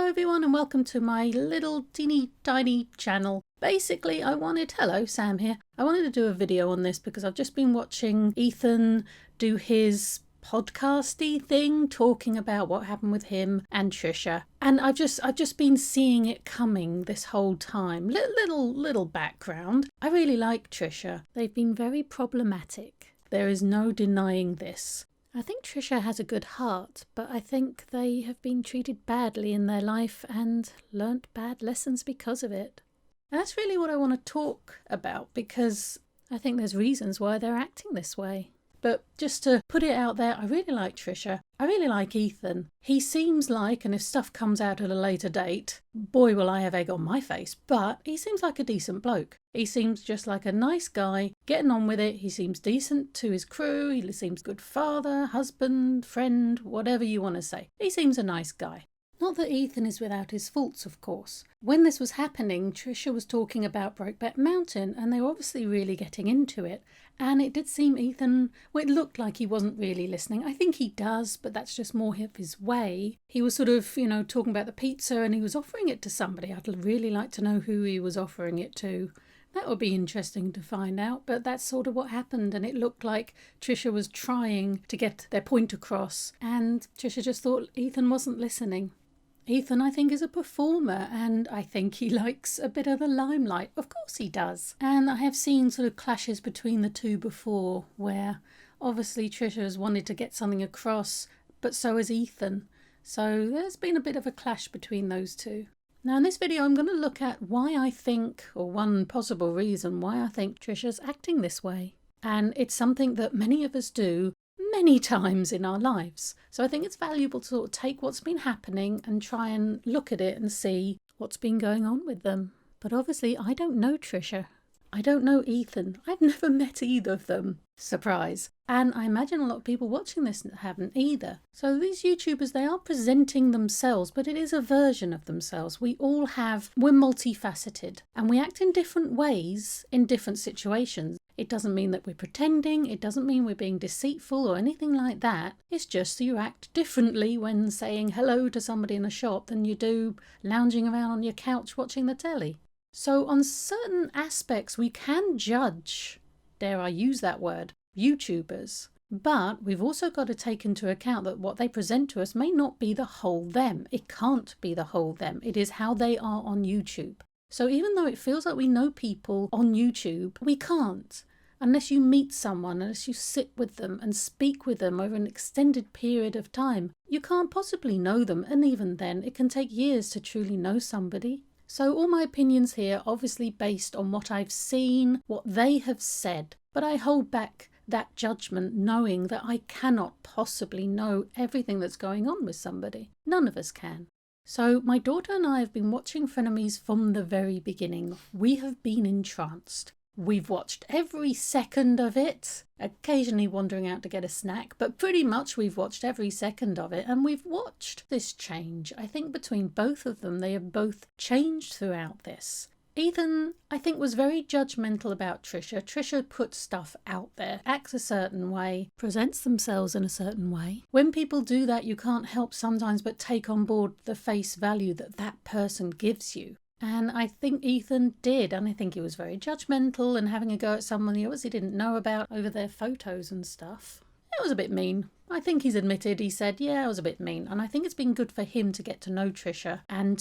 everyone, and welcome to my little teeny tiny channel. Basically, hello, Sam here. I wanted to do a video on this because I've just been watching Ethan do his podcasty thing, talking about what happened with him and Trisha. And I've just been seeing it coming this whole time. Little background. I really like Trisha. They've been very problematic. There is no denying this. I think Trisha has a good heart, but I think they have been treated badly in their life and learnt bad lessons because of it. And that's really what I want to talk about, because I think there's reasons why they're acting this way. But just to put it out there, I really like Trisha. I really like Ethan. He seems like, and if stuff comes out at a later date, boy will I have egg on my face, but he seems like a decent bloke. He seems just like a nice guy, getting on with it. He seems decent to his crew. He seems good father, husband, friend, whatever you want to say. He seems a nice guy. Not that Ethan is without his faults, of course. When this was happening, Trisha was talking about Brokeback Mountain, and they were obviously really getting into it. And it did seem Ethan, well, it looked like he wasn't really listening. I think he does, but that's just more of his way. He was sort of, talking about the pizza, and he was offering it to somebody. I'd really like to know who he was offering it to. That would be interesting to find out, but that's sort of what happened, and it looked like Trisha was trying to get their point across, and Trisha just thought Ethan wasn't listening. Ethan, I think, is a performer, and I think he likes a bit of the limelight. Of course he does. And I have seen sort of clashes between the two before, where obviously Trisha has wanted to get something across, but so has Ethan. So there's been a bit of a clash between those two. Now in this video I'm going to look at why I think, or one possible reason why I think Trisha's acting this way. And it's something that many of us do many times in our lives. So I think it's valuable to sort of take what's been happening and try and look at it and see what's been going on with them. But obviously I don't know Trisha. I don't know Ethan. I've never met either of them. Surprise. And I imagine a lot of people watching this haven't either. So these YouTubers, they are presenting themselves, but it is a version of themselves. We're multifaceted, and we act in different ways in different situations. It doesn't mean that we're pretending. It doesn't mean we're being deceitful or anything like that. It's just you act differently when saying hello to somebody in a shop than you do lounging around on your couch watching the telly. So on certain aspects we can judge, dare I use that word, YouTubers. But we've also got to take into account that what they present to us may not be the whole them. It can't be the whole them. It is how they are on YouTube. So even though it feels like we know people on YouTube, we can't. Unless you meet someone, unless you sit with them and speak with them over an extended period of time, you can't possibly know them. And even then, it can take years to truly know somebody. So all my opinions here obviously based on what I've seen, what they have said. But I hold back that judgment knowing that I cannot possibly know everything that's going on with somebody. None of us can. So my daughter and I have been watching Frenemies from the very beginning. We have been entranced. We've watched every second of it, occasionally wandering out to get a snack, but pretty much we've watched every second of it, and we've watched this change. I think between both of them, they have both changed throughout this. Ethan, I think, was very judgmental about Trisha. Trisha puts stuff out there, acts a certain way, presents themselves in a certain way. When people do that, you can't help sometimes but take on board the face value that that person gives you. And I think Ethan did, and I think he was very judgmental and having a go at someone he obviously didn't know about over their photos and stuff. It was a bit mean. I think he's admitted, he said, yeah, it was a bit mean. And I think it's been good for him to get to know Trisha and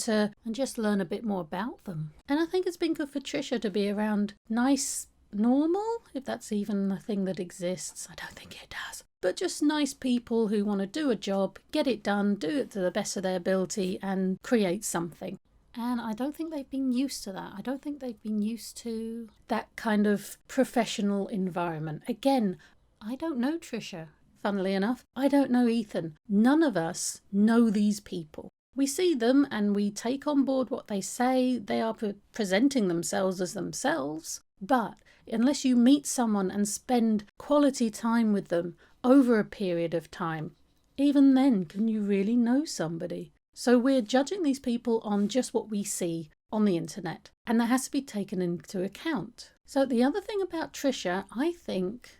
just learn a bit more about them. And I think it's been good for Trisha to be around nice, normal, if that's even a thing that exists. I don't think it does. But just nice people who want to do a job, get it done, do it to the best of their ability and create something. And I don't think they've been used to that. I don't think they've been used to that kind of professional environment. Again, I don't know Trisha. Funnily enough, I don't know Ethan. None of us know these people. We see them and we take on board what they say. They are presenting themselves as themselves. But unless you meet someone and spend quality time with them over a period of time, even then, can you really know somebody? So we're judging these people on just what we see on the internet, and that has to be taken into account. So the other thing about Trisha, I think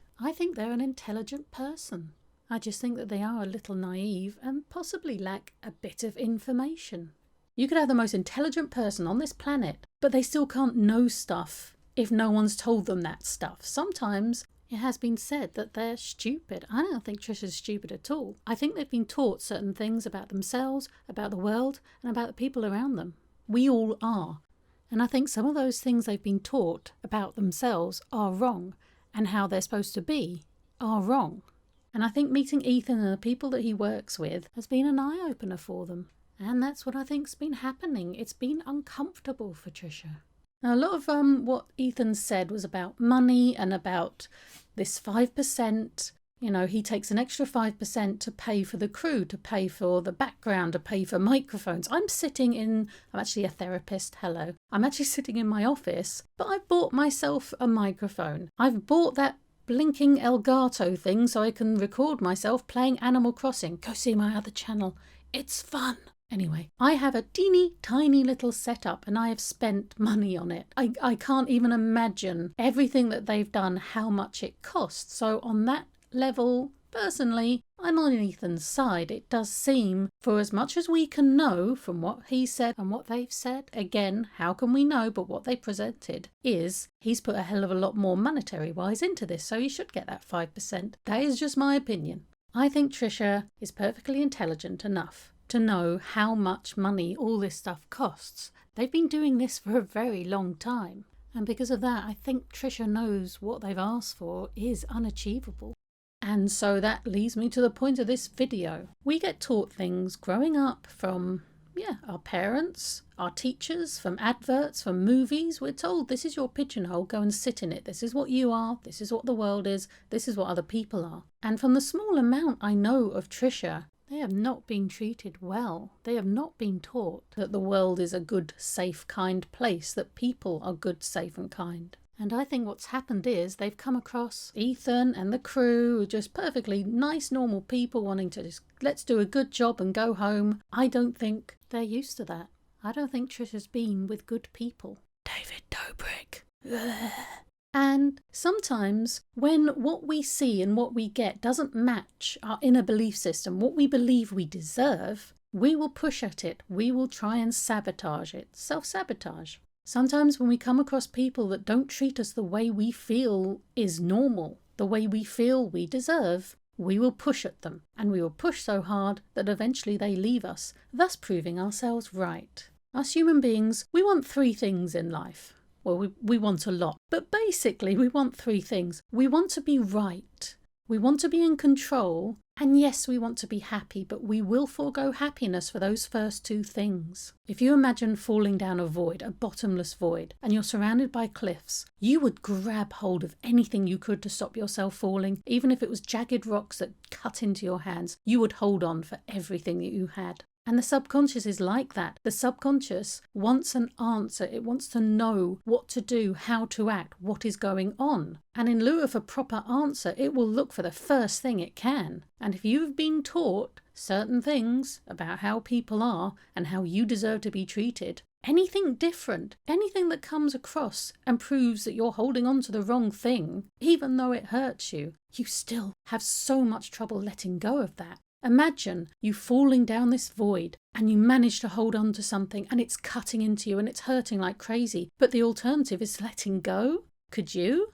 they're an intelligent person. I just think that they are a little naive and possibly lack a bit of information. You could have the most intelligent person on this planet, but they still can't know stuff if no one's told them that stuff. Sometimes it has been said that they're stupid. I don't think Trisha's stupid at all. I think they've been taught certain things about themselves, about the world, and about the people around them. We all are. And I think some of those things they've been taught about themselves are wrong, and how they're supposed to be are wrong. And I think meeting Ethan and the people that he works with has been an eye-opener for them. And that's what I think's been happening. It's been uncomfortable for Trisha. Now, a lot of what Ethan said was about money and about this 5%. You know, he takes an extra 5% to pay for the crew, to pay for the background, to pay for microphones. I'm actually a therapist, hello. I'm actually sitting in my office, but I bought myself a microphone. I've bought that blinking Elgato thing so I can record myself playing Animal Crossing. Go see my other channel. It's fun. Anyway, I have a teeny tiny little setup and I have spent money on it. I can't even imagine everything that they've done, how much it costs. So on that level, personally, I'm on Ethan's side. It does seem, for as much as we can know from what he said and what they've said, again, how can we know, but what they presented is he's put a hell of a lot more monetary wise into this, so he should get that 5%. That is just my opinion. I think Trisha is perfectly intelligent enough to know how much money all this stuff costs. They've been doing this for a very long time. And because of that, I think Trisha knows what they've asked for is unachievable. And so that leads me to the point of this video. We get taught things growing up from, our parents, our teachers, from adverts, from movies. We're told this is your pigeonhole, go and sit in it. This is what you are, this is what the world is, this is what other people are. And from the small amount I know of Trisha, they have not been treated well. They have not been taught that the world is a good, safe, kind place, that people are good, safe and kind. And I think what's happened is they've come across Ethan and the crew, just perfectly nice, normal people wanting to just, let's do a good job and go home. I don't think they're used to that. I don't think Trisha's been with good people. David Dobrik. And sometimes when what we see and what we get doesn't match our inner belief system, what we believe we deserve, we will push at it. We will try and sabotage it. Self-sabotage. Sometimes when we come across people that don't treat us the way we feel is normal, the way we feel we deserve, we will push at them. And we will push so hard that eventually they leave us, thus proving ourselves right. Us human beings, we want 3 things in life. Well, we want a lot, but basically we want 3 things. We want to be right, we want to be in control, and yes, we want to be happy, but we will forego happiness for those first 2 things. If you imagine falling down a void, a bottomless void, and you're surrounded by cliffs, you would grab hold of anything you could to stop yourself falling, even if it was jagged rocks that cut into your hands. You would hold on for everything that you had. And the subconscious is like that. The subconscious wants an answer. It wants to know what to do, how to act, what is going on. And in lieu of a proper answer, it will look for the first thing it can. And if you've been taught certain things about how people are and how you deserve to be treated, anything different, anything that comes across and proves that you're holding on to the wrong thing, even though it hurts you, you still have so much trouble letting go of that. Imagine you falling down this void and you manage to hold on to something and it's cutting into you and it's hurting like crazy, but the alternative is letting go. Could you?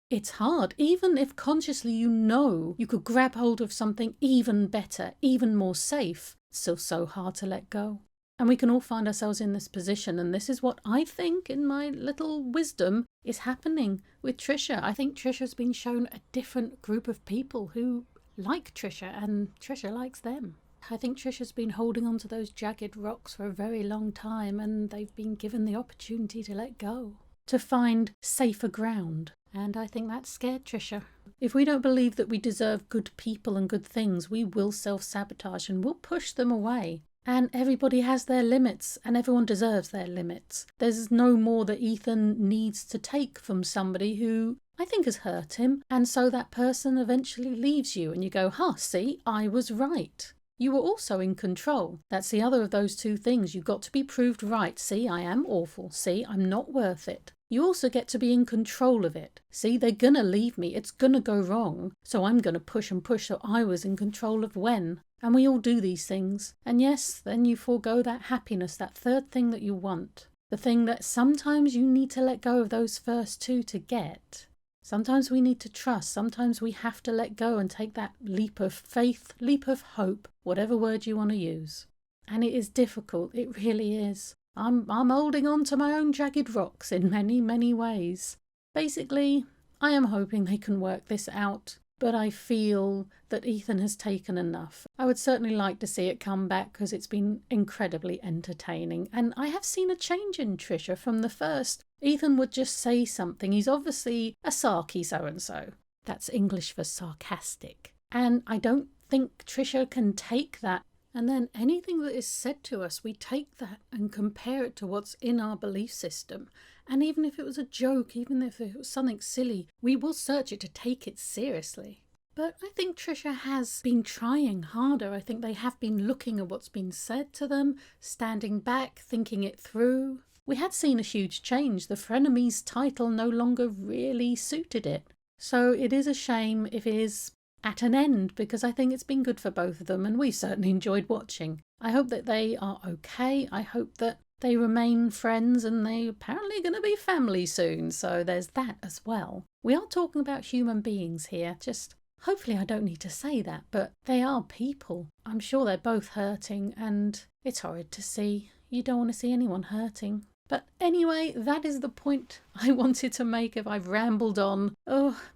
It's hard, even if consciously you know you could grab hold of something even better, even more safe. It's still so hard to let go. And we can all find ourselves in this position, and this is what I think, in my little wisdom, is happening with Trisha. I think Trisha's been shown a different group of people who like Trisha, and Trisha likes them. I think Trisha's been holding on to those jagged rocks for a very long time, and they've been given the opportunity to let go, to find safer ground. And I think that scared Trisha. If we don't believe that we deserve good people and good things, we will self-sabotage and we'll push them away. And everybody has their limits, and everyone deserves their limits. There's no more that Ethan needs to take from somebody who I think has hurt him, and so that person eventually leaves you and you go, see, I was right. You were also in control. That's the other of those two things. You've got to be proved right. See, I am awful. See, I'm not worth it. You also get to be in control of it. See, they're going to leave me. It's going to go wrong. So I'm going to push and push so I was in control of when. And we all do these things. And yes, then you forego that happiness, that third thing that you want. The thing that sometimes you need to let go of those first two to get. Sometimes we need to trust. Sometimes we have to let go and take that leap of faith, leap of hope, whatever word you want to use. And it is difficult. It really is. I'm holding on to my own jagged rocks in many, many ways. Basically, I am hoping they can work this out. But I feel that Ethan has taken enough. I would certainly like to see it come back because it's been incredibly entertaining. And I have seen a change in Trisha from the first. Ethan would just say something. He's obviously a sarky so-and-so. That's English for sarcastic. And I don't think Trisha can take that. And then anything that is said to us, we take that and compare it to what's in our belief system. And even if it was a joke, even if it was something silly, we will search it to take it seriously. But I think Trisha has been trying harder. I think they have been looking at what's been said to them, standing back, thinking it through. We had seen a huge change. The Frenemies title no longer really suited it. So it is a shame if it is at an end, because I think it's been good for both of them and we certainly enjoyed watching. I hope that they are okay. I hope that they remain friends and they apparently going to be family soon. So there's that as well. We are talking about human beings here. Just hopefully I don't need to say that, but they are people. I'm sure they're both hurting and it's horrid to see. You don't want to see anyone hurting. But anyway, that is the point I wanted to make. If I've rambled on,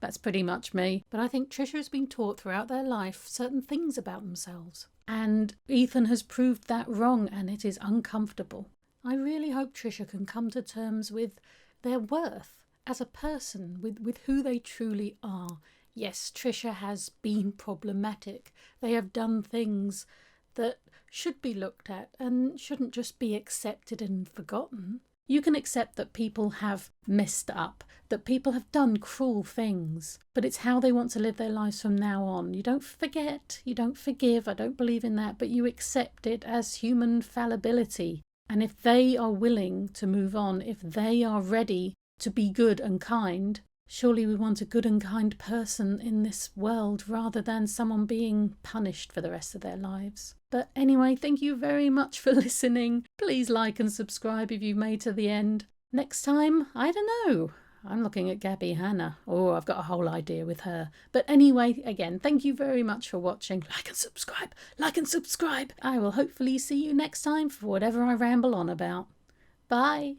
that's pretty much me. But I think Trisha has been taught throughout their life certain things about themselves. And Ethan has proved that wrong and it is uncomfortable. I really hope Trisha can come to terms with their worth as a person, with who they truly are. Yes, Trisha has been problematic. They have done things that should be looked at and shouldn't just be accepted and forgotten. You can accept that people have messed up, that people have done cruel things, but it's how they want to live their lives from now on. You don't forget, you don't forgive, I don't believe in that, but you accept it as human fallibility. And if they are willing to move on, if they are ready to be good and kind, surely we want a good and kind person in this world rather than someone being punished for the rest of their lives. But anyway, thank you very much for listening. Please like and subscribe if you've made to the end. Next time, I don't know. I'm looking at Gabby Hanna. Oh, I've got a whole idea with her. But anyway, again, thank you very much for watching. Like and subscribe. Like and subscribe. I will hopefully see you next time for whatever I ramble on about. Bye.